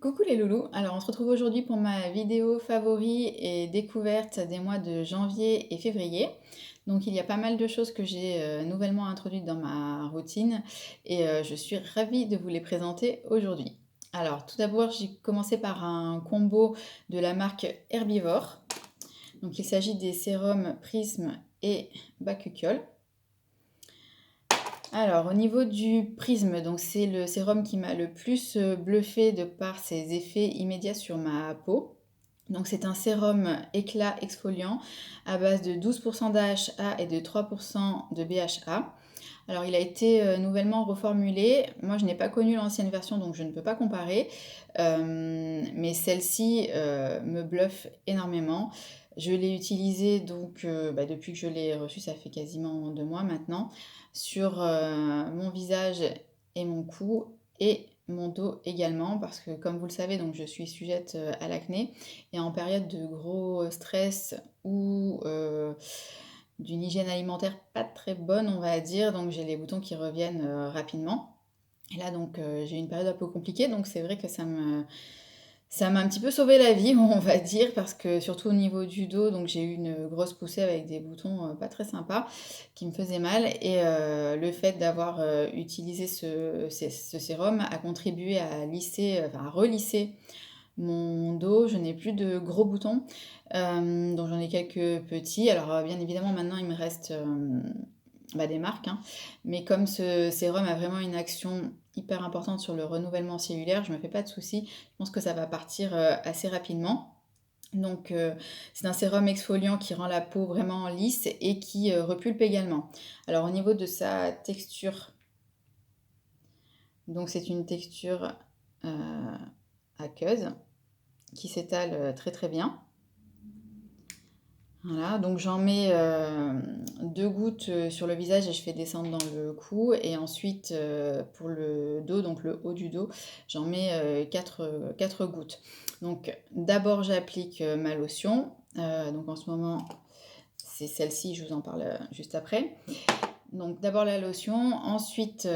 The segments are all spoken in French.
Coucou les loulous, alors on se retrouve aujourd'hui pour ma vidéo favori et découverte des mois de janvier et février. Donc il y a pas mal de choses que j'ai nouvellement introduites dans ma routine et je suis ravie de vous les présenter aujourd'hui. Alors tout d'abord j'ai commencé par un combo de la marque Herbivore. Donc il s'agit des sérums Prism et Bakuchiol. Alors, au niveau du prisme, donc c'est le sérum qui m'a le plus bluffé de par ses effets immédiats sur ma peau. Donc c'est un sérum éclat exfoliant à base de 12% d'AHA et de 3% de BHA. Alors il a été nouvellement reformulé. Moi je n'ai pas connu l'ancienne version donc je ne peux pas comparer. Mais celle-ci me bluffe énormément. Je l'ai utilisé donc depuis que je l'ai reçu, ça fait quasiment 2 mois maintenant, sur mon visage et mon cou et mon dos également parce que comme vous le savez donc je suis sujette à l'acné et en période de gros stress ou d'une hygiène alimentaire pas très bonne on va dire, donc j'ai les boutons qui reviennent rapidement. Et là donc j'ai eu une période un peu compliquée donc c'est vrai que ça m'a un petit peu sauvé la vie, on va dire, parce que surtout au niveau du dos, donc j'ai eu une grosse poussée avec des boutons pas très sympas qui me faisaient mal. Et le fait d'avoir utilisé ce sérum a contribué à lisser, enfin à relisser mon dos. Je n'ai plus de gros boutons, donc j'en ai quelques petits. Alors bien évidemment maintenant il me reste des marques, hein. Mais comme ce sérum a vraiment une action hyper importante sur le renouvellement cellulaire, je me fais pas de soucis. Je pense que ça va partir assez rapidement. Donc c'est un sérum exfoliant qui rend la peau vraiment lisse et qui repulpe également. Alors au niveau de sa texture, donc c'est une texture aqueuse qui s'étale très très bien. Voilà, donc j'en mets 2 gouttes sur le visage et je fais descendre dans le cou. Et ensuite, pour le dos, donc le haut du dos, j'en mets 4 gouttes. Donc d'abord j'applique ma lotion. Donc en ce moment, c'est celle-ci, je vous en parle juste après. Donc d'abord la lotion, ensuite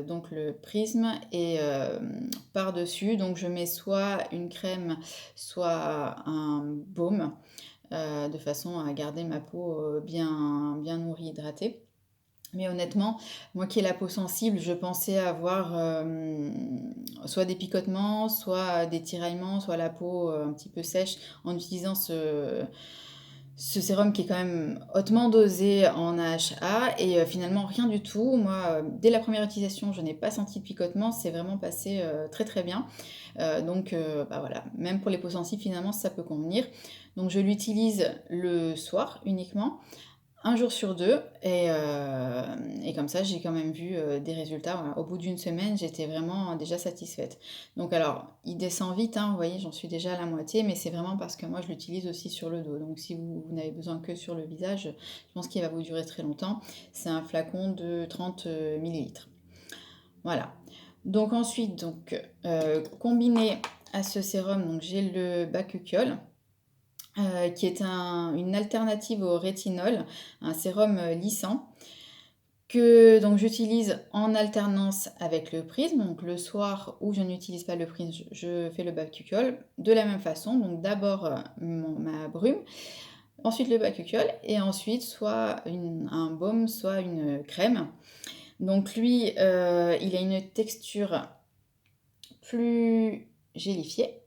donc le prisme et par-dessus, donc je mets soit une crème, soit un baume de façon à garder ma peau bien nourrie, hydratée. Mais honnêtement, moi qui ai la peau sensible, je pensais avoir soit des picotements, soit des tiraillements, soit la peau un petit peu sèche en utilisant ce sérum qui est quand même hautement dosé en AHA et finalement rien du tout. Moi, dès la première utilisation, je n'ai pas senti de picotement, c'est vraiment passé très très bien. Donc voilà, même pour les peaux sensibles, finalement, ça peut convenir. Donc je l'utilise le soir uniquement, un jour sur deux, et comme ça j'ai quand même vu des résultats. Voilà. Au bout d'une semaine, j'étais vraiment déjà satisfaite. Donc alors, il descend vite, hein, vous voyez, j'en suis déjà à la moitié, mais c'est vraiment parce que moi je l'utilise aussi sur le dos. Donc si vous n'avez besoin que sur le visage, je pense qu'il va vous durer très longtemps. C'est un flacon de 30 millilitres. Voilà. Donc ensuite, combiné à ce sérum, donc j'ai le Bakuchiol, qui est une alternative au rétinol, un sérum lissant que donc j'utilise en alternance avec le prisme. Donc le soir où je n'utilise pas le prisme, je fais le Bakuchiol de la même façon. Donc d'abord ma brume, ensuite le Bakuchiol et ensuite soit un baume, soit une crème. Donc lui, il a une texture plus gélifiée.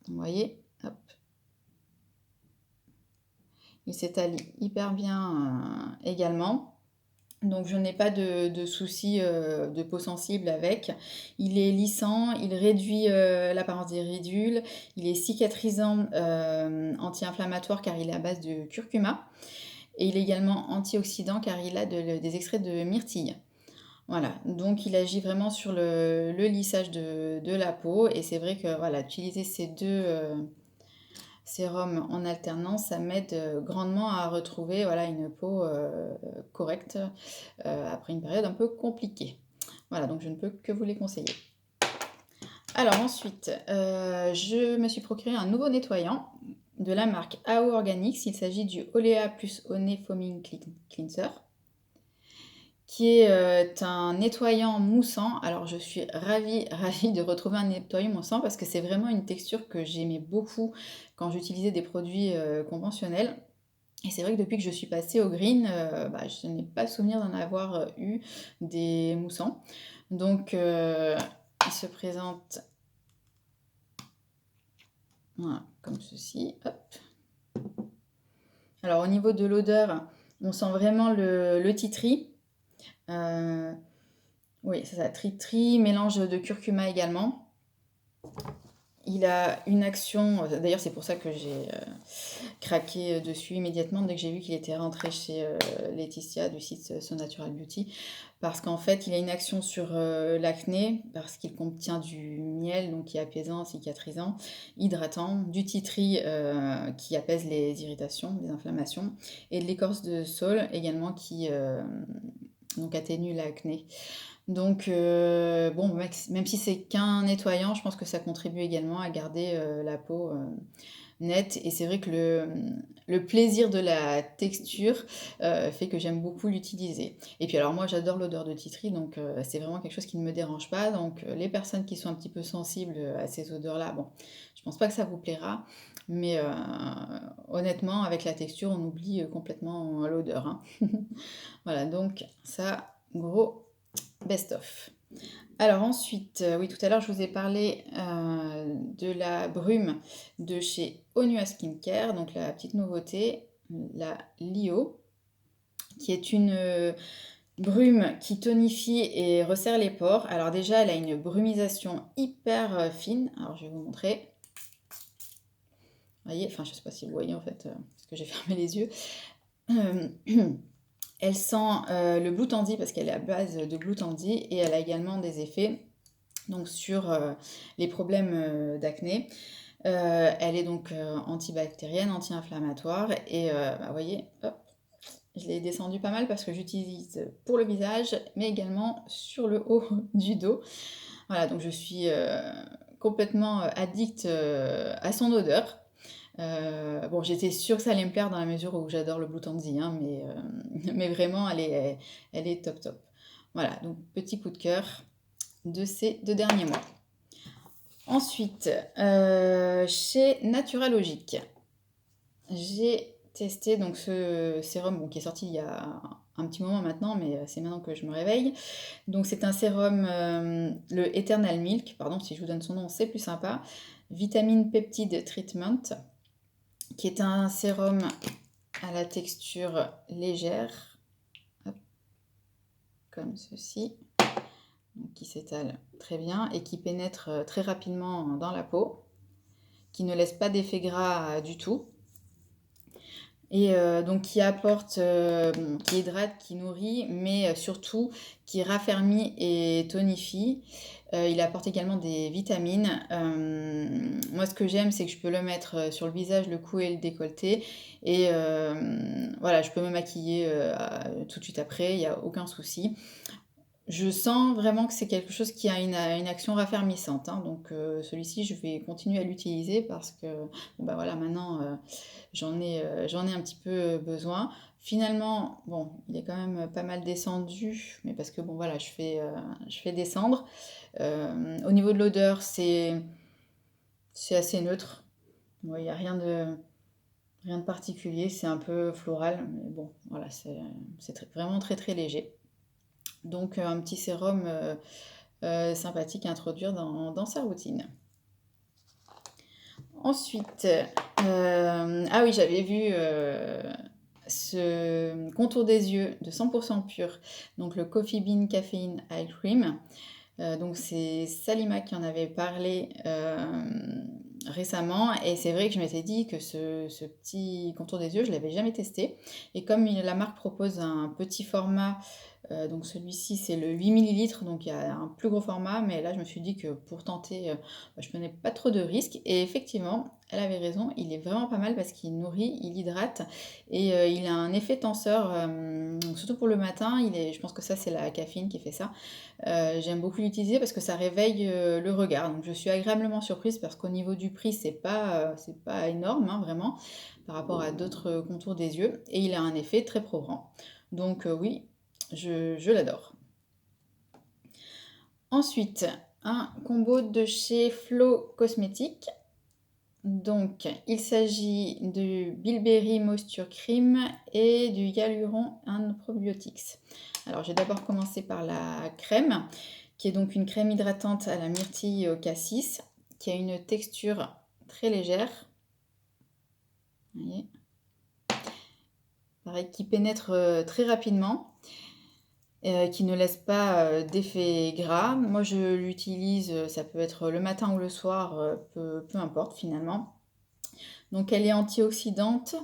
Vous voyez, hop. Il s'étale hyper bien également. Donc je n'ai pas de soucis de peau sensible avec. Il est lissant, il réduit l'apparence des ridules, il est cicatrisant, anti-inflammatoire car il est à base de curcuma. Et il est également antioxydant car il a des extraits de myrtille. Voilà, donc il agit vraiment sur le lissage de la peau. Et c'est vrai que voilà, utiliser ces deux sérums en alternance, ça m'aide grandement à retrouver voilà, une peau correcte après une période un peu compliquée. Voilà, donc je ne peux que vous les conseiller. Alors ensuite, je me suis procuré un nouveau nettoyant de la marque AO Organics. Il s'agit du Olea plus One Foaming Cleanser, qui est un nettoyant moussant. Alors je suis ravie, ravie de retrouver un nettoyant moussant parce que c'est vraiment une texture que j'aimais beaucoup quand j'utilisais des produits conventionnels. Et c'est vrai que depuis que je suis passée au green, bah, je n'ai pas souvenir d'en avoir eu des moussants. Donc il se présente voilà, comme ceci. Hop. Alors au niveau de l'odeur, on sent vraiment le titri. Euh, oui, c'est ça, tritri, mélange de curcuma également. Il a une action, d'ailleurs c'est pour ça que j'ai craqué dessus immédiatement dès que j'ai vu qu'il était rentré chez Laetitia du site So Natural Beauty, parce qu'en fait il a une action sur l'acné, parce qu'il contient du miel, donc qui est apaisant, cicatrisant, hydratant, du titri qui apaise les irritations, les inflammations, et de l'écorce de saule également qui donc atténue l'acné. Donc, bon, même si c'est qu'un nettoyant, je pense que ça contribue également à garder la peau nette. Et c'est vrai que le plaisir de la texture fait que j'aime beaucoup l'utiliser. Et puis alors moi, j'adore l'odeur de titri, donc c'est vraiment quelque chose qui ne me dérange pas. Donc les personnes qui sont un petit peu sensibles à ces odeurs-là, bon, je pense pas que ça vous plaira. Mais honnêtement, avec la texture, on oublie complètement l'odeur, hein. Voilà, donc ça, gros best-of. Alors ensuite, oui, tout à l'heure, je vous ai parlé de la brume de chez Onua Skincare, donc la petite nouveauté, la Lio, qui est une brume qui tonifie et resserre les pores. Alors déjà, elle a une brumisation hyper fine. Alors je vais vous montrer. Vous voyez, enfin, je ne sais pas si vous voyez en fait, parce que j'ai fermé les yeux. Euh, Elle sent le Blue Tandy parce qu'elle est à base de Blue Tandy et elle a également des effets donc, sur les problèmes d'acné. Elle est donc antibactérienne, anti-inflammatoire et bah, vous voyez, hop, je l'ai descendu pas mal parce que j'utilise pour le visage mais également sur le haut du dos. Voilà, donc je suis complètement addicte à son odeur. Bon, j'étais sûre que ça allait me plaire dans la mesure où j'adore le Blue Tansy, hein, mais vraiment, elle est top top. Voilà, donc petit coup de cœur de ces 2 derniers mois. Ensuite, chez Naturalogic, j'ai testé donc ce sérum bon, qui est sorti il y a un petit moment maintenant, mais c'est maintenant que je me réveille. Donc c'est un sérum, le Eternal Milk, pardon, si je vous donne son nom, c'est plus sympa. Vitamine Peptide Treatment, qui est un sérum à la texture légère, hop, comme ceci, donc qui s'étale très bien et qui pénètre très rapidement dans la peau, qui ne laisse pas d'effet gras du tout, et donc qui apporte, bon, qui hydrate, qui nourrit, mais surtout qui raffermit et tonifie. Il apporte également des vitamines. Moi, ce que j'aime, c'est que je peux le mettre sur le visage, le cou et le décolleté. Et voilà, je peux me maquiller tout de suite après, il n'y a aucun souci. Je sens vraiment que c'est quelque chose qui a une action raffermissante, hein. Donc celui-ci, je vais continuer à l'utiliser parce que bon, bah voilà, maintenant j'en ai un petit peu besoin. Finalement, bon, il est quand même pas mal descendu, mais parce que bon voilà, je fais descendre. Au niveau de l'odeur, c'est assez neutre. Il n'y a rien de particulier, c'est un peu floral, mais bon, voilà, c'est vraiment très très léger. Donc un petit sérum sympathique à introduire dans sa routine. Ensuite, ah oui, j'avais vu ce contour des yeux de 100% pur, donc le Coffee Bean Caffeine Eye Cream. Donc c'est Salima qui en avait parlé récemment et c'est vrai que je m'étais dit que ce petit contour des yeux, je ne l'avais jamais testé. Et comme la marque propose un petit format, donc celui-ci c'est le 8 millilitres, donc il y a un plus gros format, mais là je me suis dit que pour tenter, je ne prenais pas trop de risques. Et effectivement, elle avait raison, il est vraiment pas mal parce qu'il nourrit, il hydrate et il a un effet tenseur, surtout pour le matin. Je pense que ça c'est la caféine qui fait ça. J'aime beaucoup l'utiliser parce que ça réveille le regard. Donc je suis agréablement surprise parce qu'au niveau du prix, c'est pas énorme, hein, vraiment, par rapport à d'autres contours des yeux. Et il a un effet très probant. Donc oui, je l'adore. Ensuite, un combo de chez Flow Cosmetics. Donc, il s'agit du Bilberry Moisture Cream et du Hyaluron and Probiotics. Alors, je vais d'abord commencer par la crème, qui est donc une crème hydratante à la myrtille et au cassis, qui a une texture très légère. Vous voyez ? Pareil, qui pénètre très rapidement, qui ne laisse pas d'effet gras. Moi, je l'utilise, ça peut être le matin ou le soir, peu importe finalement. Donc, elle est antioxydante,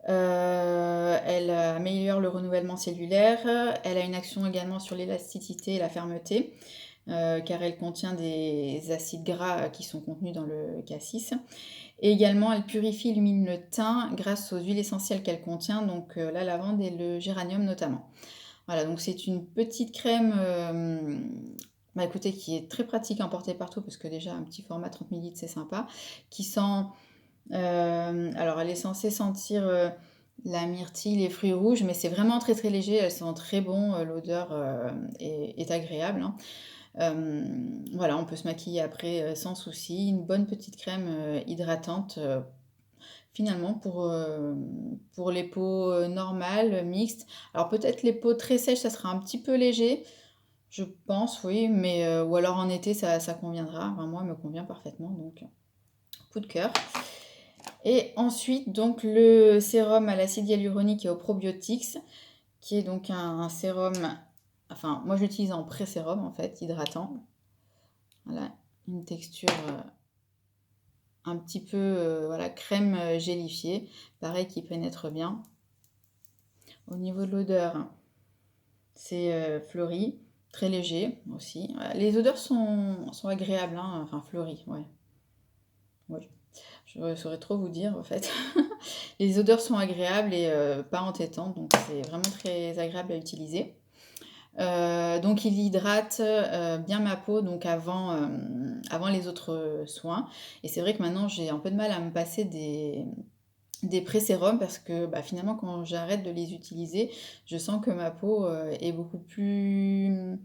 elle améliore le renouvellement cellulaire, elle a une action également sur l'élasticité et la fermeté, car elle contient des acides gras qui sont contenus dans le cassis. Et également, elle purifie, illumine le teint grâce aux huiles essentielles qu'elle contient, donc la lavande et le géranium notamment. Voilà, donc c'est une petite crème, bah écoutez, qui est très pratique à emporter partout, parce que déjà un petit format 30 ml c'est sympa, qui sent, alors elle est censée sentir la myrtille, les fruits rouges, mais c'est vraiment très très léger, elle sent très bon, l'odeur est agréable, hein. Voilà, on peut se maquiller après sans souci. Une bonne petite crème hydratante, finalement, pour les peaux normales, mixtes. Alors peut-être les peaux très sèches, ça sera un petit peu léger, je pense, oui, mais ou alors en été, ça conviendra. Enfin, moi, elle me convient parfaitement, donc coup de cœur. Et ensuite, donc, le sérum à l'acide hyaluronique et aux probiotics, qui est donc un sérum, enfin, moi je l'utilise en pré-sérum, en fait, hydratant. Voilà, une texture un petit peu voilà, crème gélifiée, pareil qui pénètre bien. Au niveau de l'odeur, c'est fleuri, très léger aussi. Voilà, les odeurs sont agréables, hein, enfin fleuri, ouais. Ouais. Je ne saurais trop vous dire en fait. Les odeurs sont agréables et pas entêtantes, donc c'est vraiment très agréable à utiliser. Donc il hydrate bien ma peau donc avant les autres soins. Et c'est vrai que maintenant j'ai un peu de mal à me passer des pré-sérums parce que bah, finalement quand j'arrête de les utiliser, je sens que ma peau est beaucoup plus...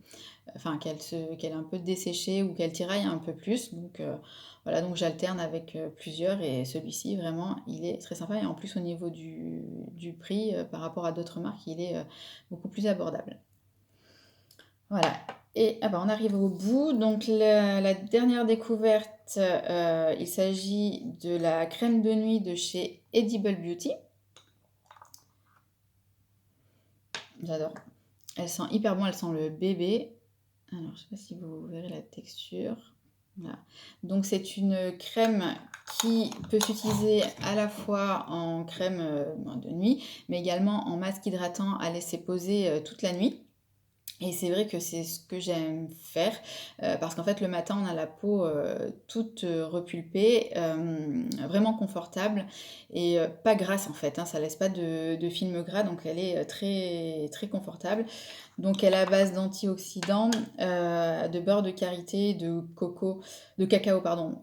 Enfin qu'elle est un peu desséchée ou qu'elle tiraille un peu plus. Donc voilà, donc j'alterne avec plusieurs et celui-ci vraiment il est très sympa et en plus au niveau du prix par rapport à d'autres marques il est beaucoup plus abordable. Voilà. Et ah bah, on arrive au bout. Donc la dernière découverte, il s'agit de la crème de nuit de chez Edible Beauty. J'adore. Elle sent hyper bon, elle sent le bébé. Alors, je sais pas si vous verrez la texture. Voilà. Donc c'est une crème qui peut s'utiliser à la fois en crème de nuit, mais également en masque hydratant à laisser poser toute la nuit. Et c'est vrai que c'est ce que j'aime faire, parce qu'en fait le matin on a la peau toute repulpée, vraiment confortable et pas grasse en fait, hein, ça laisse pas de film gras, donc elle est très, très confortable. Donc elle est à base d'antioxydants, de beurre de karité, de cacao pardon,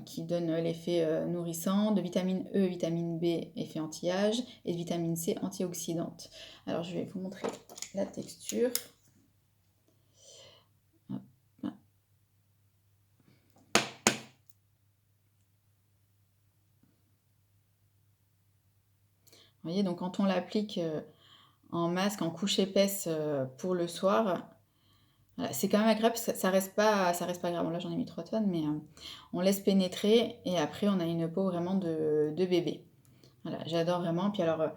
qui donne l'effet nourrissant, de vitamine E, vitamine B, effet anti-âge, et de vitamine C antioxydante. Alors je vais vous montrer la texture. Hop, là. Vous voyez, donc quand on l'applique en masque, en couche épaisse pour le soir, voilà, c'est quand même agréable parce que ça reste pas grave. Bon, là j'en ai mis 3 tonnes, mais on laisse pénétrer et après on a une peau vraiment de bébé. Voilà, j'adore vraiment. Puis alors,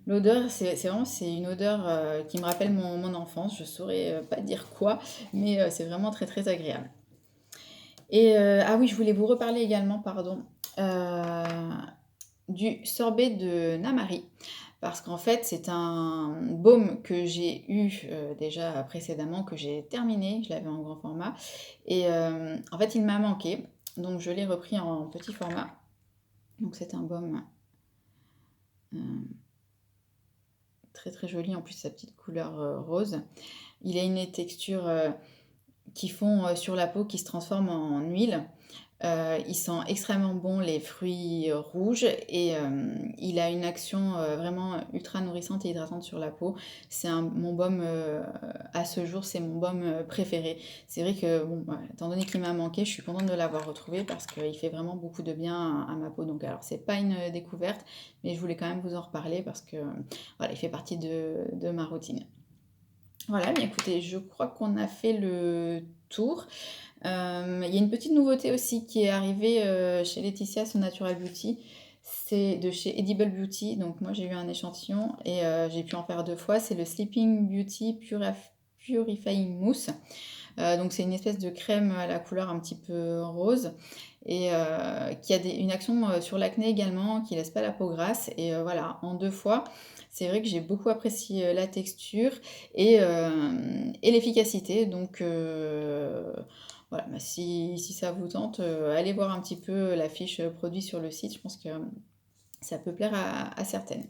l'odeur, c'est une odeur qui me rappelle mon enfance. Je saurais pas dire quoi, mais c'est vraiment très très agréable. Et ah oui, je voulais vous reparler également, pardon, du sorbet de Namari. Parce qu'en fait, c'est un baume que j'ai eu déjà précédemment, que j'ai terminé, je l'avais en grand format. Et en fait, il m'a manqué, donc je l'ai repris en petit format. Donc c'est un baume euh, très très joli, en plus sa petite couleur rose. Il a une texture qui fond sur la peau, qui se transforme en huile. Il sent extrêmement bon les fruits rouges et il a une action vraiment ultra nourrissante et hydratante sur la peau. Mon baume, à ce jour, c'est mon baume préféré. C'est vrai que, bon, ouais, étant donné qu'il m'a manqué, je suis contente de l'avoir retrouvé parce qu'il fait vraiment beaucoup de bien à ma peau. Donc, alors, c'est pas une découverte, mais je voulais quand même vous en reparler parce que, voilà, il fait partie de ma routine. Voilà, bien écoutez, je crois qu'on a fait le tour. Il y a une petite nouveauté aussi qui est arrivée chez Laetitia, son Natural Beauty. C'est de chez Edible Beauty. Donc moi j'ai eu un échantillon et j'ai pu en faire 2 fois. C'est le Sleeping Beauty Purifying Mousse. Donc c'est une espèce de crème à la couleur un petit peu rose et qui a une action sur l'acné également, qui laisse pas la peau grasse. Et voilà, en 2 fois, c'est vrai que j'ai beaucoup apprécié la texture et l'efficacité. Donc voilà, bah, si ça vous tente, allez voir un petit peu la fiche produit sur le site. Je pense que ça peut plaire à certaines.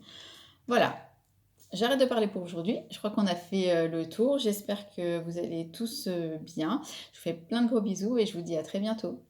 Voilà, j'arrête de parler pour aujourd'hui. Je crois qu'on a fait le tour. J'espère que vous allez tous bien. Je vous fais plein de gros bisous et je vous dis à très bientôt.